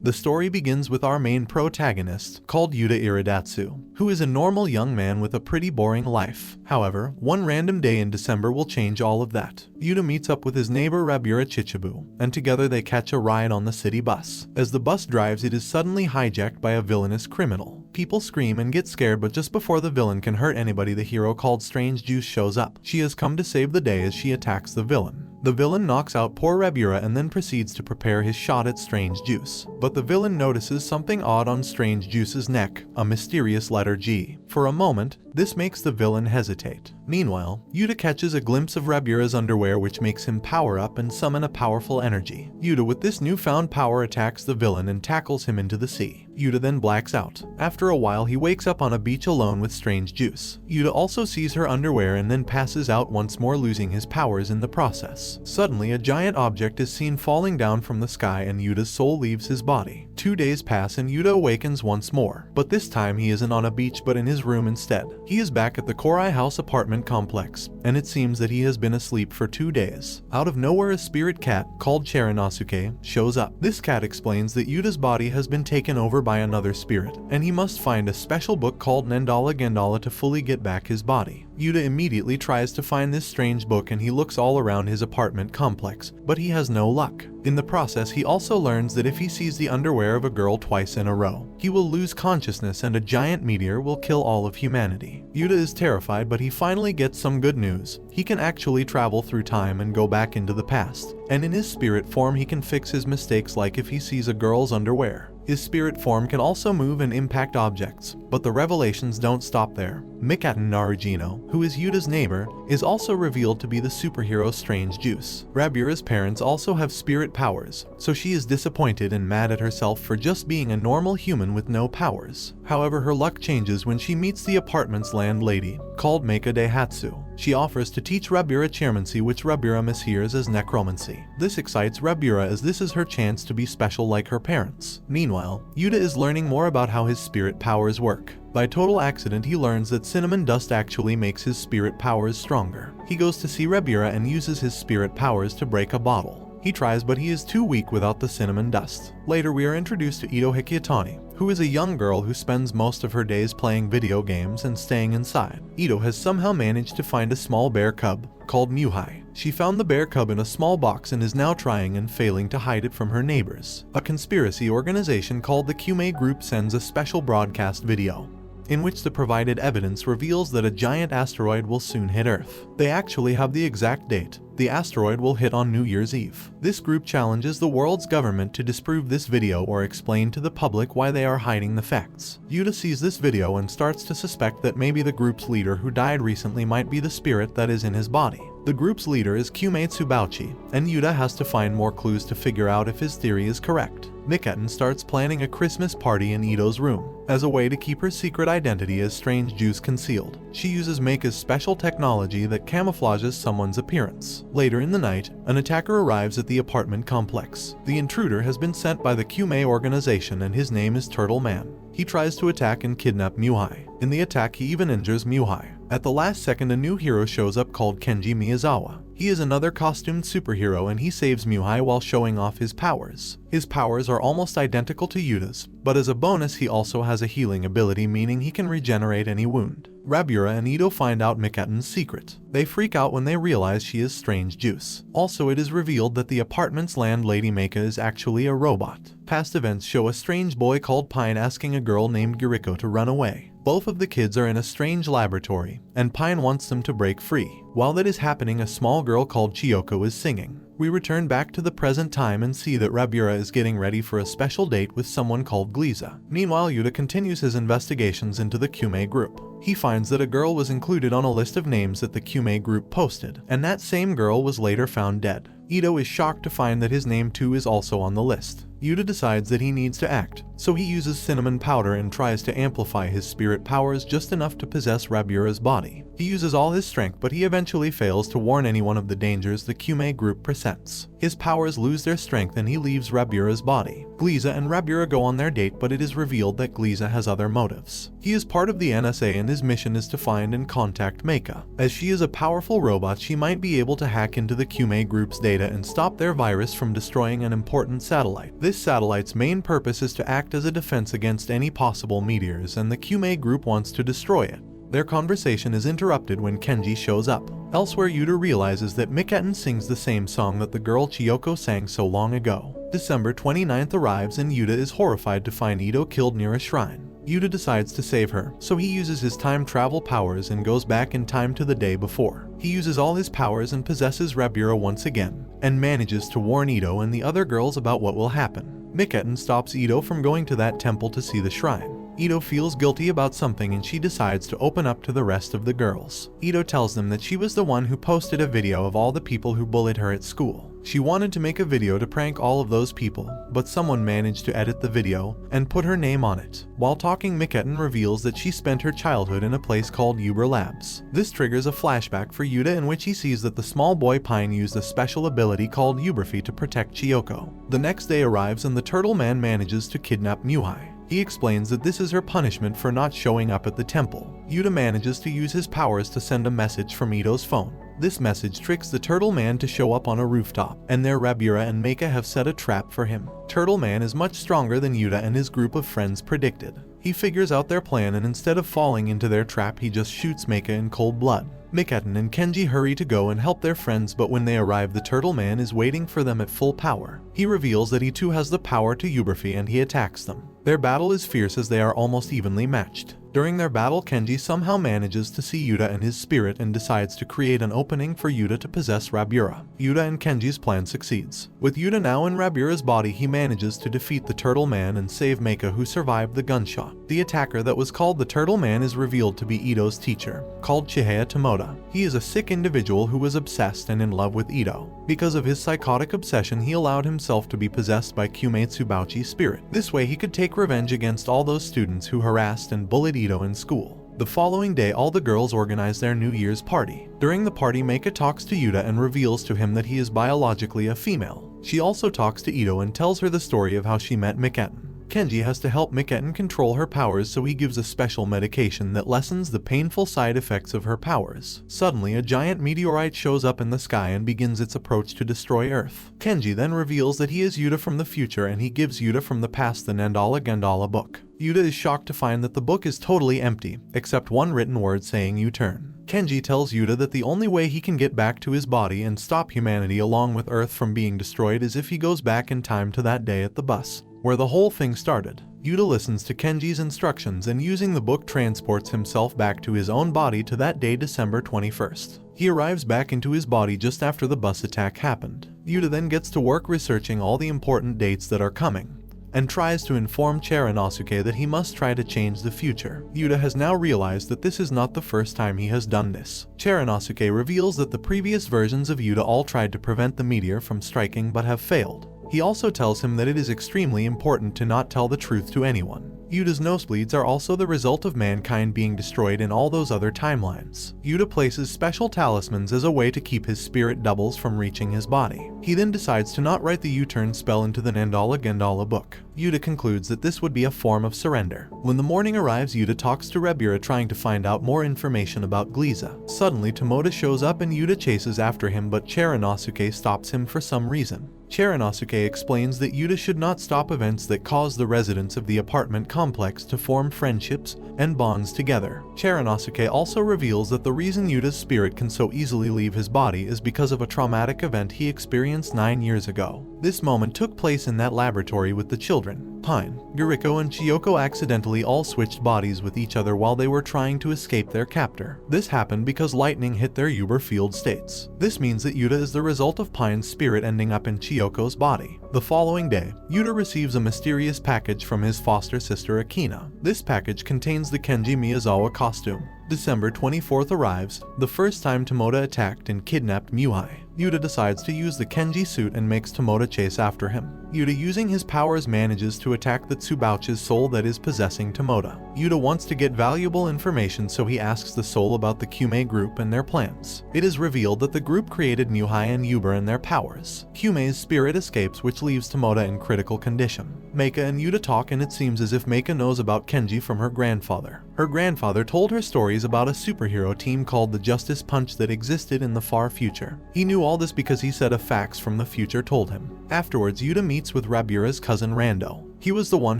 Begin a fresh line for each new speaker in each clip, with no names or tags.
The story begins with our main protagonist, called Yūta Iritatsu, who is a normal young man with a pretty boring life. However, one random day in December will change all of that. Yūta meets up with his neighbor Rabura Chichibu, and together they catch a ride on the city bus. As the bus drives, it is suddenly hijacked by a villainous criminal. People scream and get scared, but just before the villain can hurt anybody, the hero called Strange Juice shows up. She has come to save the day as she attacks the villain. The villain knocks out poor Rabura and then proceeds to prepare his shot at Strange Juice. But the villain notices something odd on Strange Juice's neck, a mysterious letter G. For a moment, this makes the villain hesitate. Meanwhile, Yūta catches a glimpse of Rabura's underwear, which makes him power up and summon a powerful energy. Yūta, with this newfound power, attacks the villain and tackles him into the sea. Yūta then blacks out. After a while, he wakes up on a beach alone with Strange Juice. Yūta also sees her underwear and then passes out once more, losing his powers in the process. Suddenly, a giant object is seen falling down from the sky and Yuta's soul leaves his body. 2 days pass and Yūta awakens once more, but this time he isn't on a beach but in his room instead. He is back at the Korai House apartment complex, and it seems that he has been asleep for 2 days. Out of nowhere, a spirit cat called Cherinosuke shows up. This cat explains that Yuta's body has been taken over by another spirit, and he must find a special book called Nendala Gendala to fully get back his body. Yūta immediately tries to find this strange book and he looks all around his apartment complex, but he has no luck. In the process, he also learns that if he sees the underwear of a girl twice in a row, he will lose consciousness and a giant meteor will kill all of humanity. Yūta is terrified, but he finally gets some good news. He can actually travel through time and go back into the past, and in his spirit form he can fix his mistakes, like if he sees a girl's underwear. His spirit form can also move and impact objects, but the revelations don't stop there. Mikaten Narujino, who is Yuta's neighbor, is also revealed to be the superhero Strange Juice. Rabura's parents also have spirit powers, so she is disappointed and mad at herself for just being a normal human with no powers. However, her luck changes when she meets the apartment's landlady, called Meika Daihatsu. She offers to teach Rabura chairmancy, which Rabura mishears as necromancy. This excites Rabura as this is her chance to be special like her parents. Meanwhile, Yūta is learning more about how his spirit powers work. By total accident, he learns that cinnamon dust actually makes his spirit powers stronger. He goes to see Rabura and uses his spirit powers to break a bottle. He tries, but he is too weak without the cinnamon dust. Later, we are introduced to Ito Hikitani, who is a young girl who spends most of her days playing video games and staying inside. Ito has somehow managed to find a small bear cub called Muhai. She found the bear cub in a small box and is now trying and failing to hide it from her neighbors. A conspiracy organization called the Kyumei Group sends a special broadcast video, in which the provided evidence reveals that a giant asteroid will soon hit Earth. They actually have the exact date. The asteroid will hit on New Year's Eve. This group challenges the world's government to disprove this video or explain to the public why they are hiding the facts. Yūta sees this video and starts to suspect that maybe the group's leader who died recently might be the spirit that is in his body. The group's leader is Kyumei Tsubauchi, and Yūta has to find more clues to figure out if his theory is correct. Mikaten starts planning a Christmas party in Ito's room, as a way to keep her secret identity as Strange Juice concealed. She uses Meika's special technology that camouflages someone's appearance. Later in the night, an attacker arrives at the apartment complex. The intruder has been sent by the Kyumei organization and his name is Turtle Man. He tries to attack and kidnap Muhai. In the attack, he even injures Muhai. At the last second, a new hero shows up called Kenji Miyazawa. He is another costumed superhero and he saves Muhai while showing off his powers. His powers are almost identical to Yuta's, but as a bonus he also has a healing ability, meaning he can regenerate any wound. Rabura and Ito find out Mikaten's secret. They freak out when they realize she is Strange Juice. Also, it is revealed that the apartment's landlady Meika is actually a robot. Past events show a strange boy called Pine asking a girl named Guriko to run away. Both of the kids are in a strange laboratory, and Pine wants them to break free. While that is happening, a small girl called Chiyoko is singing. We return back to the present time and see that Rabura is getting ready for a special date with someone called Gliza. Meanwhile, Yūta continues his investigations into the Kyumei group. He finds that a girl was included on a list of names that the Kyumei group posted, and that same girl was later found dead. Ito is shocked to find that his name too is also on the list. Yūta decides that he needs to act, so he uses cinnamon powder and tries to amplify his spirit powers just enough to possess Rabura's body. He uses all his strength, but he eventually fails to warn anyone of the dangers the Kyumei group presents. His powers lose their strength and he leaves Rabura's body. Gliza and Rabura go on their date, but it is revealed that Gliza has other motives. He is part of the NSA and his mission is to find and contact Meika. As she is a powerful robot, she might be able to hack into the Kyumei group's data and stop their virus from destroying an important satellite. This satellite's main purpose is to act as a defense against any possible meteors, and the Kyume group wants to destroy it. Their conversation is interrupted when Kenji shows up. Elsewhere, Yūta realizes that Miketten sings the same song that the girl Chiyoko sang so long ago. December 29th arrives and Yūta is horrified to find Ito killed near a shrine. Yūta decides to save her, so he uses his time travel powers and goes back in time to the day before. He uses all his powers and possesses Rabura once again, and manages to warn Ito and the other girls about what will happen. Miketten stops Ito from going to that temple to see the shrine. Ito feels guilty about something and she decides to open up to the rest of the girls. Ito tells them that she was the one who posted a video of all the people who bullied her at school. She wanted to make a video to prank all of those people, but someone managed to edit the video and put her name on it. While talking, Miketten reveals that she spent her childhood in a place called Uber Labs. This triggers a flashback for Yūta in which he sees that the small boy Pine used a special ability called Uberfi to protect Chiyoko. The next day arrives and the Turtle Man manages to kidnap Muhai. He explains that this is her punishment for not showing up at the temple. Yūta manages to use his powers to send a message from Ito's phone. This message tricks the Turtle Man to show up on a rooftop, and there Rabura and Meika have set a trap for him. Turtle Man is much stronger than Yūta and his group of friends predicted. He figures out their plan and instead of falling into their trap, he just shoots Meika in cold blood. Miketten and Kenji hurry to go and help their friends, but when they arrive, the Turtle Man is waiting for them at full power. He reveals that he too has the power to Uberfi and he attacks them. Their battle is fierce as they are almost evenly matched. During their battle, Kenji somehow manages to see Yūta and his spirit and decides to create an opening for Yūta to possess Rabura. Yūta and Kenji's plan succeeds. With Yūta now in Rabura's body, he manages to defeat the Turtle Man and save Meika, who survived the gunshot. The attacker that was called the Turtle Man is revealed to be Ito's teacher, called Chihaya Tomoda. He is a sick individual who was obsessed and in love with Ito. Because of his psychotic obsession, he allowed himself to be possessed by Kyume Tsubauchi's spirit. This way he could take revenge against all those students who harassed and bullied Ito in school. The following day, all the girls organize their New Year's party. During the party, Meika talks to Yūta and reveals to him that he is biologically a female. She also talks to Ito and tells her the story of how she met Miketten. Kenji has to help Miketten control her powers, so he gives a special medication that lessens the painful side effects of her powers. Suddenly, a giant meteorite shows up in the sky and begins its approach to destroy Earth. Kenji then reveals that he is Yūta from the future, and he gives Yūta from the past the Nandala Gandala book. Yūta is shocked to find that the book is totally empty, except one written word saying U-turn. Kenji tells Yūta that the only way he can get back to his body and stop humanity along with Earth from being destroyed is if he goes back in time to that day at the bus, where the whole thing started. Yūta listens to Kenji's instructions and using the book transports himself back to his own body to that day, December 21st. He arrives back into his body just after the bus attack happened. Yūta then gets to work researching all the important dates that are coming, and tries to inform Cheranosuke that he must try to change the future. Yūta has now realized that this is not the first time he has done this. Cheranosuke reveals that the previous versions of Yūta all tried to prevent the meteor from striking but have failed. He also tells him that it is extremely important to not tell the truth to anyone. Yūta's nosebleeds are also the result of mankind being destroyed in all those other timelines. Yūta places special talismans as a way to keep his spirit doubles from reaching his body. He then decides to not write the U-turn spell into the Nandala Gandala book. Yūta concludes that this would be a form of surrender. When the morning arrives, Yūta talks to Rabura trying to find out more information about Gliza. Suddenly, Tomoda shows up and Yūta chases after him, but Cheranosuke stops him for some reason. Cheranosuke explains that Yūta should not stop events that cause the residents of the apartment complex to form friendships and bonds together. Cheranosuke also reveals that the reason Yūta's spirit can so easily leave his body is because of a traumatic event he experienced 9 years ago. This moment took place in that laboratory with the children. Pine, Yuriko, and Chiyoko accidentally all switched bodies with each other while they were trying to escape their captor. This happened because lightning hit their Uber field states. This means that Yūta is the result of Pine's spirit ending up in Chiyoko's body. The following day, Yūta receives a mysterious package from his foster sister Akina. This package contains the Kenji Miyazawa costume. December 24th arrives, the first time Tomoda attacked and kidnapped Muhai. Yūta decides to use the Kenji suit and makes Tomoda chase after him. Yūta, using his powers, manages to attack the Tsubauchi's soul that is possessing Tomoda. Yūta wants to get valuable information, so he asks the soul about the Kyume group and their plans. It is revealed that the group created Muhai and Uber and their powers. Kyume's spirit escapes, which leaves Tomoda in critical condition. Meika and Yūta talk, and it seems as if Meika knows about Kenji from her grandfather. Her grandfather told her stories about a superhero team called the Justice Punch that existed in the far future. He knew all this because he said a fax from the future told him. Afterwards, Yūta meets with Rabura's cousin Rando. He was the one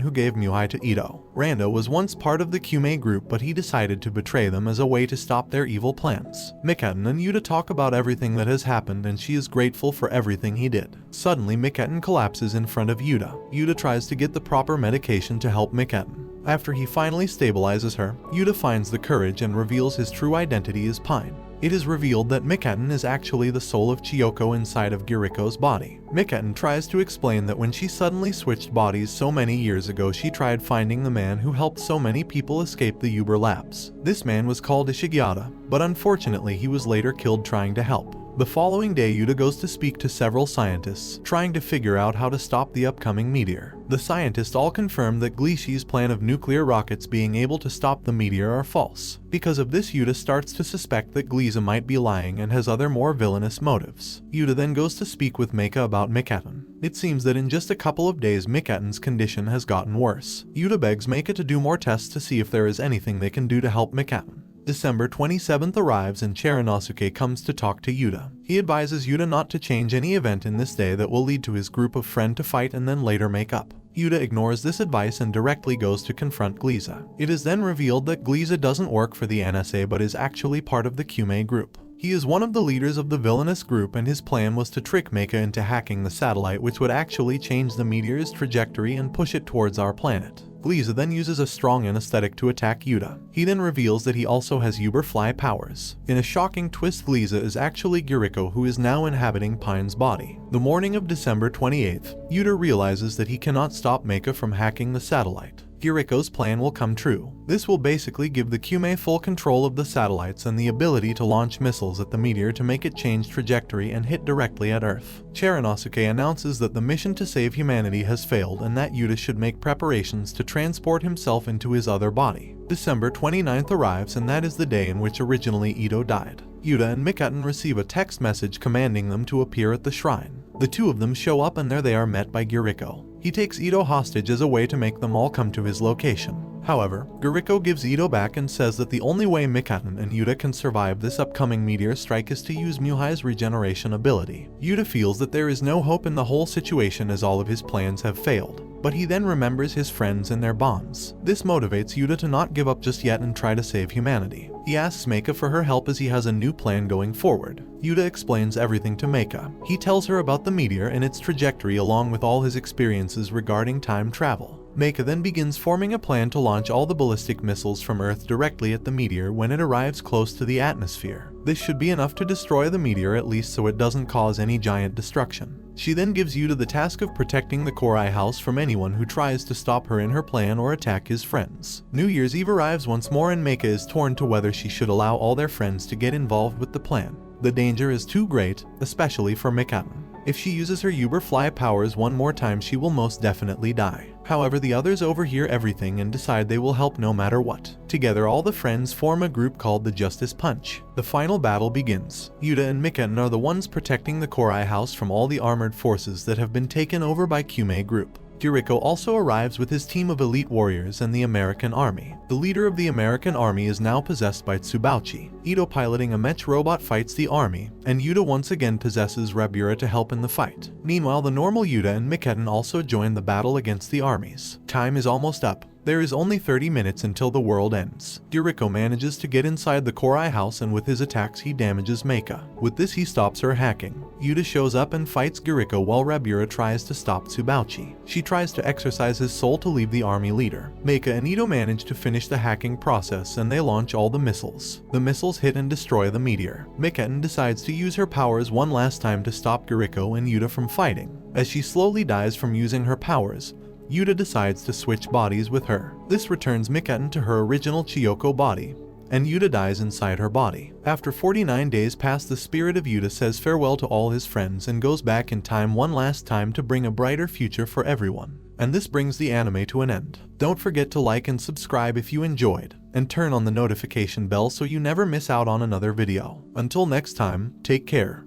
who gave Muhai to Ito. Rando was once part of the Kyume group, but he decided to betray them as a way to stop their evil plans. Mikaten and Yūta talk about everything that has happened, and she is grateful for everything he did. Suddenly, Mikaten collapses in front of Yūta. Yūta tries to get the proper medication to help Mikaten. After he finally stabilizes her, Yūta finds the courage and reveals his true identity as Pine. It is revealed that Mikaten is actually the soul of Chiyoko inside of Giriko's body. Mikaten tries to explain that when she suddenly switched bodies so many years ago, she tried finding the man who helped so many people escape the Uber Labs. This man was called Ishigyata, but unfortunately he was later killed trying to help. The following day, Yūta goes to speak to several scientists, trying to figure out how to stop the upcoming meteor. The scientists all confirm that Glishi's plan of nuclear rockets being able to stop the meteor are false. Because of this, Yūta starts to suspect that Gliese might be lying and has other more villainous motives. Yūta then goes to speak with Meika about Mikaten. It seems that in just a couple of days, Mikaten's condition has gotten worse. Yūta begs Meika to do more tests to see if there is anything they can do to help Mikaten. December 27th arrives and Chernosuke comes to talk to Yūta. He advises Yūta not to change any event in this day that will lead to his group of friends to fight and then later make up. Yūta ignores this advice and directly goes to confront Gliese. It is then revealed that Gliese doesn't work for the NSA but is actually part of the Kyume group. He is one of the leaders of the villainous group, and his plan was to trick Meika into hacking the satellite, which would actually change the meteor's trajectory and push it towards our planet. Gliese then uses a strong anesthetic to attack Yūta. He then reveals that he also has Uberfly powers. In a shocking twist, Gliese is actually Giriko, who is now inhabiting Pine's body. The morning of December 28th, Yūta realizes that he cannot stop Meika from hacking the satellite. Giriko's plan will come true. This will basically give the Kyume full control of the satellites and the ability to launch missiles at the meteor to make it change trajectory and hit directly at Earth. Chernosuke announces that the mission to save humanity has failed and that Yūta should make preparations to transport himself into his other body. December 29th arrives, and that is the day in which originally Ito died. Yūta and Mikaten receive a text message commanding them to appear at the shrine. The two of them show up, and there they are met by Giriko. He takes Ito hostage as a way to make them all come to his location. However, Giriko gives Ito back and says that the only way Mikaten and Yūta can survive this upcoming meteor strike is to use Muhai's regeneration ability. Yūta feels that there is no hope in the whole situation as all of his plans have failed. But he then remembers his friends and their bonds. This motivates Yūta to not give up just yet and try to save humanity. He asks Meika for her help as he has a new plan going forward. Yūta explains everything to Meika. He tells her about the meteor and its trajectory along with all his experiences regarding time travel. Meika then begins forming a plan to launch all the ballistic missiles from Earth directly at the meteor when it arrives close to the atmosphere. This should be enough to destroy the meteor, at least so it doesn't cause any giant destruction. She then gives Yūta the task of protecting the Korai house from anyone who tries to stop her in her plan or attack his friends. New Year's Eve arrives once more, and Meika is torn to whether she should allow all their friends to get involved with the plan. The danger is too great, especially for Mikaten. If she uses her Uberfly powers one more time, she will most definitely die. However, the others overhear everything and decide they will help no matter what. Together, all the friends form a group called the Justice Punch. The final battle begins. Yūta and Mikaten are the ones protecting the Korai house from all the armored forces that have been taken over by Kyume group. Giriko also arrives with his team of elite warriors and the American army. The leader of the American army is now possessed by Tsubauchi. Ito, piloting a mech robot, fights the army, and Yūta once again possesses Rabura to help in the fight. Meanwhile, the normal Yūta and Mikaten also join the battle against the armies. Time is almost up. There is only 30 minutes until the world ends. Giriko manages to get inside the Korai house, and with his attacks he damages Meika. With this, he stops her hacking. Yūta shows up and fights Giriko while Rabura tries to stop Tsubauchi. She tries to exercise his soul to leave the army leader. Meika and Ito manage to finish the hacking process, and they launch all the missiles. The missiles hit and destroy the meteor. Mikaten decides to use her powers one last time to stop Giriko and Yūta from fighting. As she slowly dies from using her powers, Yūta decides to switch bodies with her. This returns Mikaten to her original Chiyoko body, and Yūta dies inside her body. After 49 days pass, the spirit of Yūta says farewell to all his friends and goes back in time one last time to bring a brighter future for everyone. And this brings the anime to an end. Don't forget to like and subscribe if you enjoyed, and turn on the notification bell so you never miss out on another video. Until next time, take care.